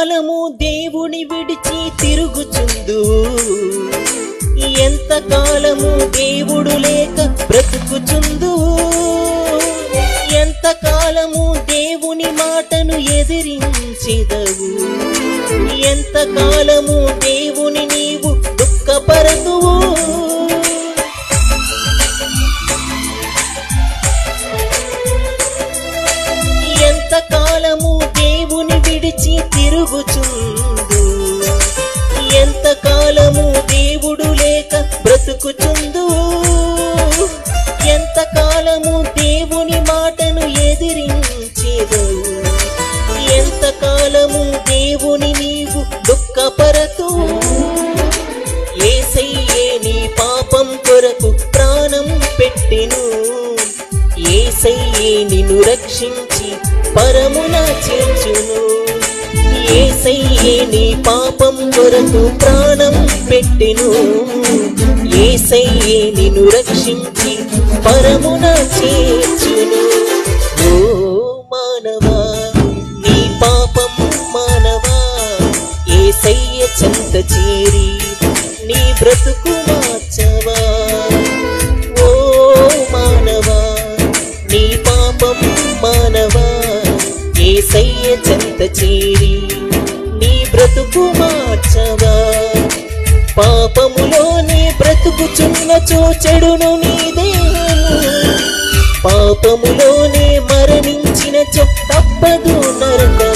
కాలము దేవుని విడిచి తిరుగుచుందు ఎంత కాలము దేవుడు లేక బ్రతుకుచుందు ఎంత కాలము దేవుని మాటను ఎదిరించెదవు ఎంత కాలము దేవుని నీవు దుఃఖపరతువు ఎంత కాలము దేవుని విడిచి తిరుగుచుందు ఎంత కాలము దేవుడు లేక బ్రతుకుచుందు ఎంత కాలము దేవుని మాటను ఎదిరించెదవు ఎంత కాలము దేవుని నీవు దుఃఖపరతు యేసయ్యే నీ పాపం కొరకు ప్రాణం పెట్టెను యేసయ్యే నిన్ను రక్షించి పరమున చేర్చును యేసయ్యే నీ పాపం కొరకు ప్రాణం పెట్టెను యేసయ్యే నిన్ను రక్షించి పరమున చేర్చును ఓ మానవా నీ పాపం మానవా యేసయ్య చెంత చేరి నీ బ్రతుకు మార్చవా ఓ మానవా నీ పాపం మానవా యేసయ్య చెంత చేరి నీ బ్రతుకు మార్చవా పాపములోనే బ్రతుకుచున్నచో చెడును నీ దేహము పాపములోనే మరణించినచో తప్పదు నరకము